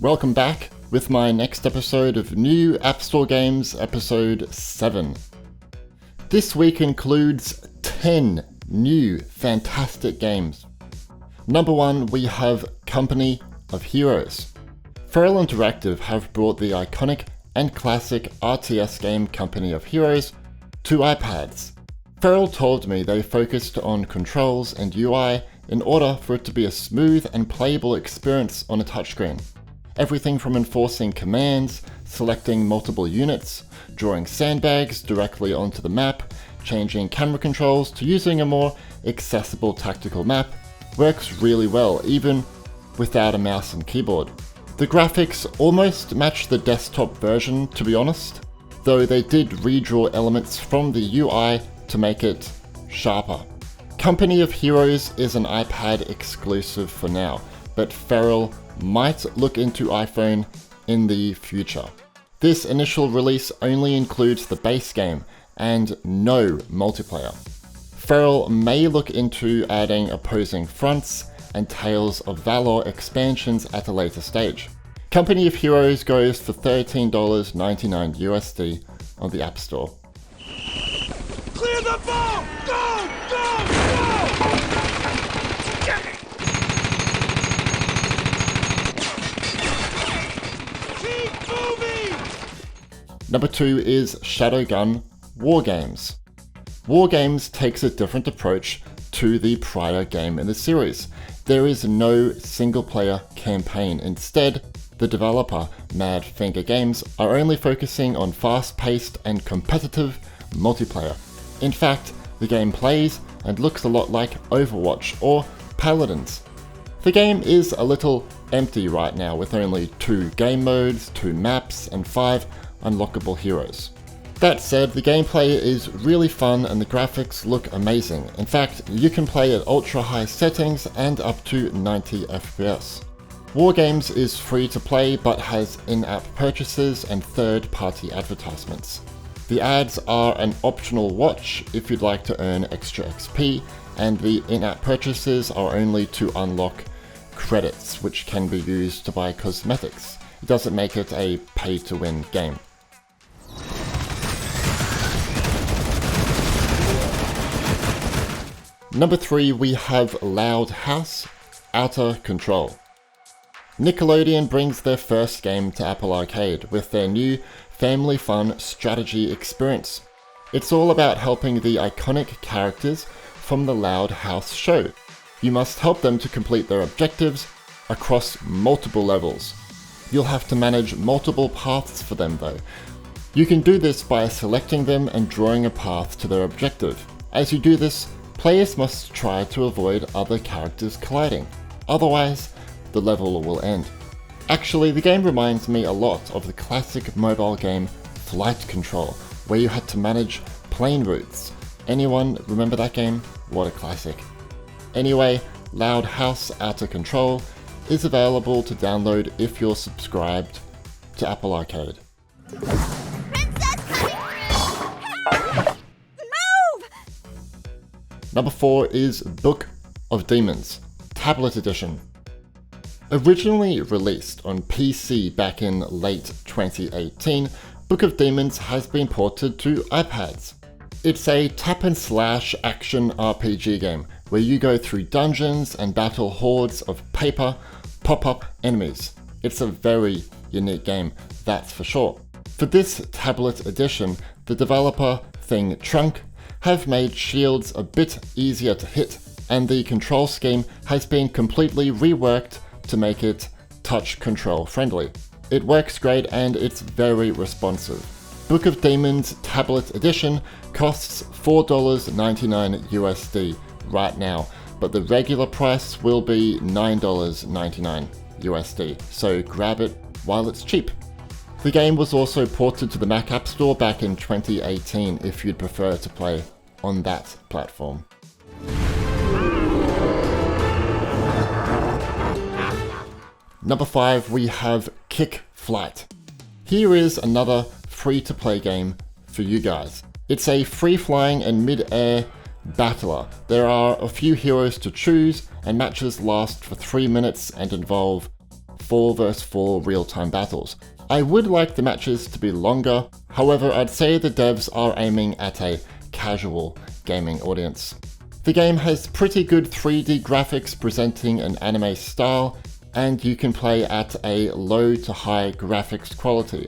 welcome back with my next episode of New App Store Games, episode 7. This week includes 10 new fantastic games. Number 1, we have Company of Heroes. Feral Interactive have brought the iconic and classic RTS game Company of Heroes to iPads. Feral told me they focused on controls and UI in order for it to be a smooth and playable experience on a touchscreen. Everything from enforcing commands, selecting multiple units, drawing sandbags directly onto the map, changing camera controls to using a more accessible tactical map works really well, even without a mouse and keyboard. The graphics almost match the desktop version, to be honest, though they did redraw elements from the UI to make it sharper. Company of Heroes is an iPad exclusive for now, but Feral might look into iPhone in the future. This initial release only includes the base game and no multiplayer. Feral may look into adding opposing fronts and Tales of Valor expansions at a later stage. Company of Heroes goes for $13.99 USD on the App Store. Clear the ball! Go! Go! Go! Keep moving! Number 2 is Shadowgun War Games. War Games takes a different approach to the prior game in the series. There is no single-player campaign. Instead, the developer, Mad Finger Games, are only focusing on fast-paced and competitive multiplayer. In fact, the game plays and looks a lot like Overwatch or Paladins. The game is a little empty right now with only 2 game modes, 2 maps, and 5 unlockable heroes. That said, the gameplay is really fun and the graphics look amazing. In fact, you can play at ultra high settings and up to 90 FPS. War Games is free to play but has in-app purchases and third-party advertisements. The ads are an optional watch if you'd like to earn extra XP, and the in-app purchases are only to unlock credits, which can be used to buy cosmetics. It doesn't make it a pay-to-win game. Number 3, we have Loud House, Outta Control. Nickelodeon brings their first game to Apple Arcade with their new family fun strategy experience. It's all about helping the iconic characters from the Loud House show. You must help them to complete their objectives across multiple levels. You'll have to manage multiple paths for them though. You can do this by selecting them and drawing a path to their objective. As you do this, players must try to avoid other characters colliding. Otherwise, the level will end. Actually, the game reminds me a lot of the classic mobile game Flight Control, where you had to manage plane routes. Anyone remember that game? What a classic. Anyway, Loud House Outta Control is available to download if you're subscribed to Apple Arcade. Number 4 is Book of Demons, Tablet Edition. Originally released on PC back in late 2018, Book of Demons has been ported to iPads. It's a tap-and-slash action RPG game where you go through dungeons and battle hordes of paper pop-up enemies. It's a very unique game, that's for sure. For this tablet edition, the developer Thing Trunk have made shields a bit easier to hit, and the control scheme has been completely reworked to make it touch control friendly. It works great and it's very responsive. Book of Demons Tablet Edition costs $4.99 USD right now, but the regular price will be $9.99 USD, so grab it while it's cheap. The game was also ported to the Mac App Store back in 2018 if you'd prefer to play on that platform. Number 5, we have KiK Flight. Here is another free-to-play game for you guys. It's a free-flying and mid-air battler. There are a few heroes to choose, and matches last for 3 minutes and involve 4 vs 4 real-time battles. I would like the matches to be longer, however I'd say the devs are aiming at a casual gaming audience. The game has pretty good 3D graphics presenting an anime style, and you can play at a low to high graphics quality.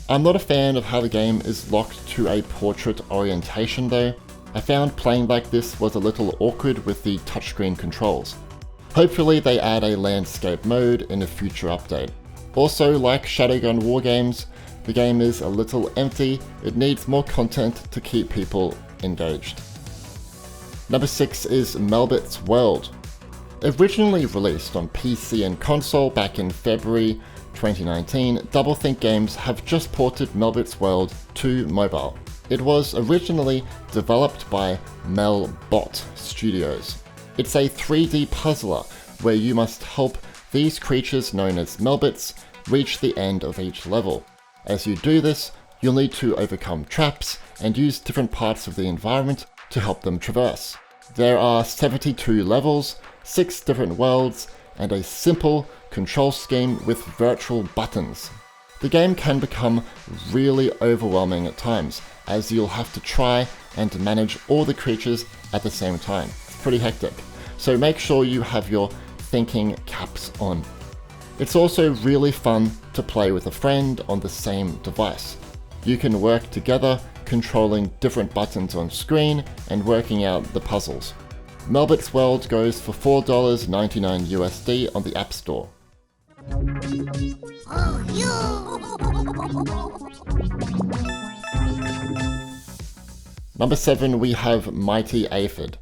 I'm not a fan of how the game is locked to a portrait orientation though. I found playing like this was a little awkward with the touchscreen controls. Hopefully they add a landscape mode in a future update. Also, like Shadowgun War Games, the game is a little empty. It needs more content to keep people engaged. Number 6 is Melbits World. Originally released on PC and console back in February 2019, Doublethink Games have just ported Melbits World to mobile. It was originally developed by Mel Berts Studios. It's a 3D puzzler where you must help these creatures known as Melbits reach the end of each level. As you do this, you'll need to overcome traps and use different parts of the environment to help them traverse. There are 72 levels, 6 different worlds, and a simple control scheme with virtual buttons. The game can become really overwhelming at times, as you'll have to try and manage all the creatures at the same time. It's pretty hectic, so make sure you have your thinking caps on. It's also really fun to play with a friend on the same device. You can work together, controlling different buttons on screen and working out the puzzles. Melbits World goes for $4.99 USD on the App Store. Number 7, we have Mighty Aphid.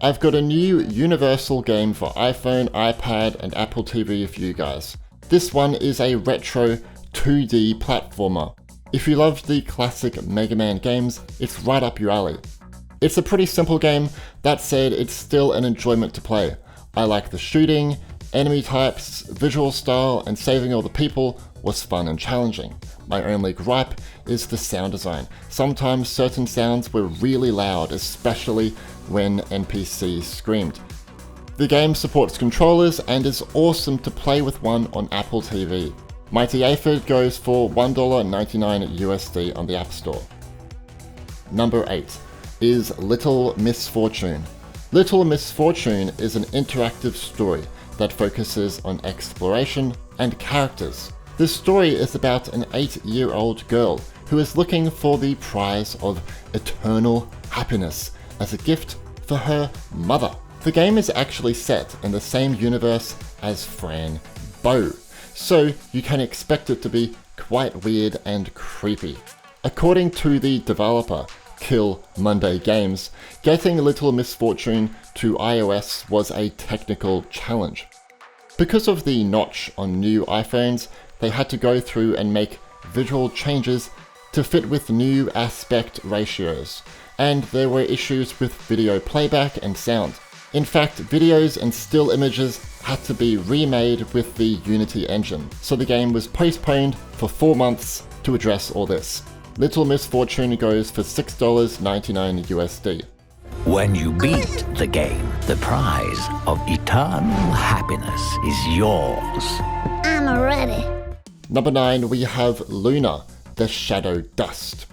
I've got a new universal game for iPhone, iPad, and Apple TV for you guys. This one is a retro 2D platformer. If you loved the classic Mega Man games, it's right up your alley. It's a pretty simple game. That said, it's still an enjoyment to play. I like the shooting, enemy types, visual style, and saving all the people was fun and challenging. My only gripe is the sound design. Sometimes certain sounds were really loud, especially when NPCs screamed. The game supports controllers and is awesome to play with one on Apple TV. Mighty Aphid goes for $1.99 USD on the App Store. Number 8 is Little Misfortune. Little Misfortune is an interactive story that focuses on exploration and characters. This story is about an 8-year-old girl who is looking for the prize of eternal happiness as a gift for her mother. The game is actually set in the same universe as Fran Bow, so you can expect it to be quite weird and creepy. According to the developer, Kill Monday Games, getting Little Misfortune to iOS was a technical challenge. Because of the notch on new iPhones, they had to go through and make visual changes to fit with new aspect ratios, and there were issues with video playback and sound. In fact, videos and still images had to be remade with the Unity engine, so the game was postponed for 4 months to address all this. Little Misfortune goes for $6.99 USD. When you beat the game, the prize of eternal happiness is yours. I'm ready. Number 9, we have Luna, the Shadow Dust.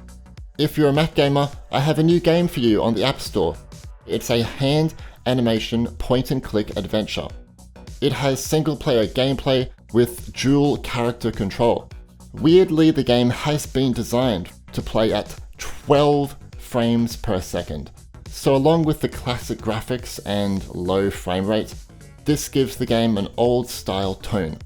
If you're a Mac gamer, I have a new game for you on the App Store. It's a hand animation point-and-click adventure. It has single-player gameplay with dual character control. Weirdly, the game has been designed to play at 12 frames per second. So along with the classic graphics and low frame rate, this gives the game an old-style tone.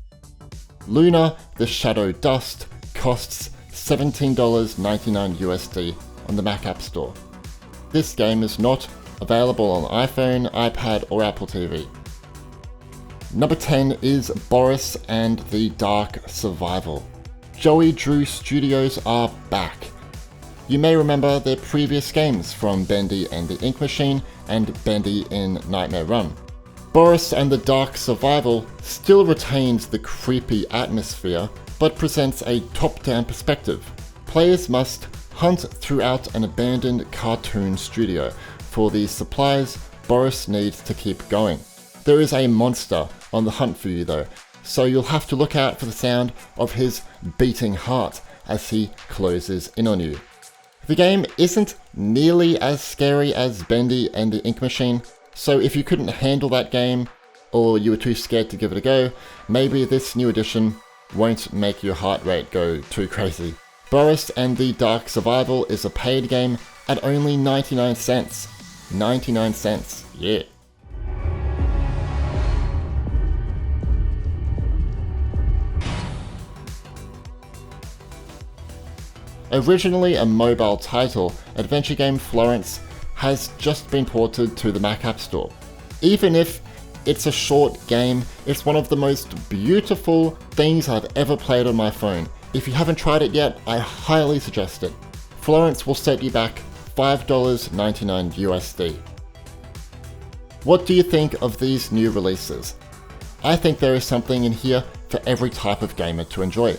Luna, the Shadow Dust costs $17.99 USD on the Mac App Store. This game is not available on iPhone, iPad, or Apple TV. Number 10 is Boris and the Dark Survival. Joey Drew Studios are back. You may remember their previous games from Bendy and the Ink Machine and Bendy in Nightmare Run. Boris and the Dark Survival still retains the creepy atmosphere, but presents a top-down perspective. Players must hunt throughout an abandoned cartoon studio for the supplies Boris needs to keep going. There is a monster on the hunt for you though, so you'll have to look out for the sound of his beating heart as he closes in on you. The game isn't nearly as scary as Bendy and the Ink Machine, so if you couldn't handle that game, or you were too scared to give it a go, maybe this new edition won't make your heart rate go too crazy. Boris and the Dark Survival is a paid game at only 99 cents. 99 cents, yeah. Originally a mobile title, adventure game Florence has just been ported to the Mac App Store. Even if it's a short game, it's one of the most beautiful things I've ever played on my phone. If you haven't tried it yet, I highly suggest it. Florence will set you back $5.99 USD. What do you think of these new releases? I think there is something in here for every type of gamer to enjoy.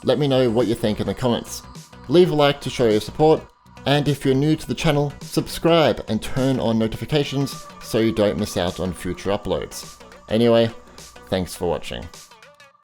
Let me know what you think in the comments. Leave a like to show your support, and if you're new to the channel, subscribe and turn on notifications so you don't miss out on future uploads. Anyway, thanks for watching.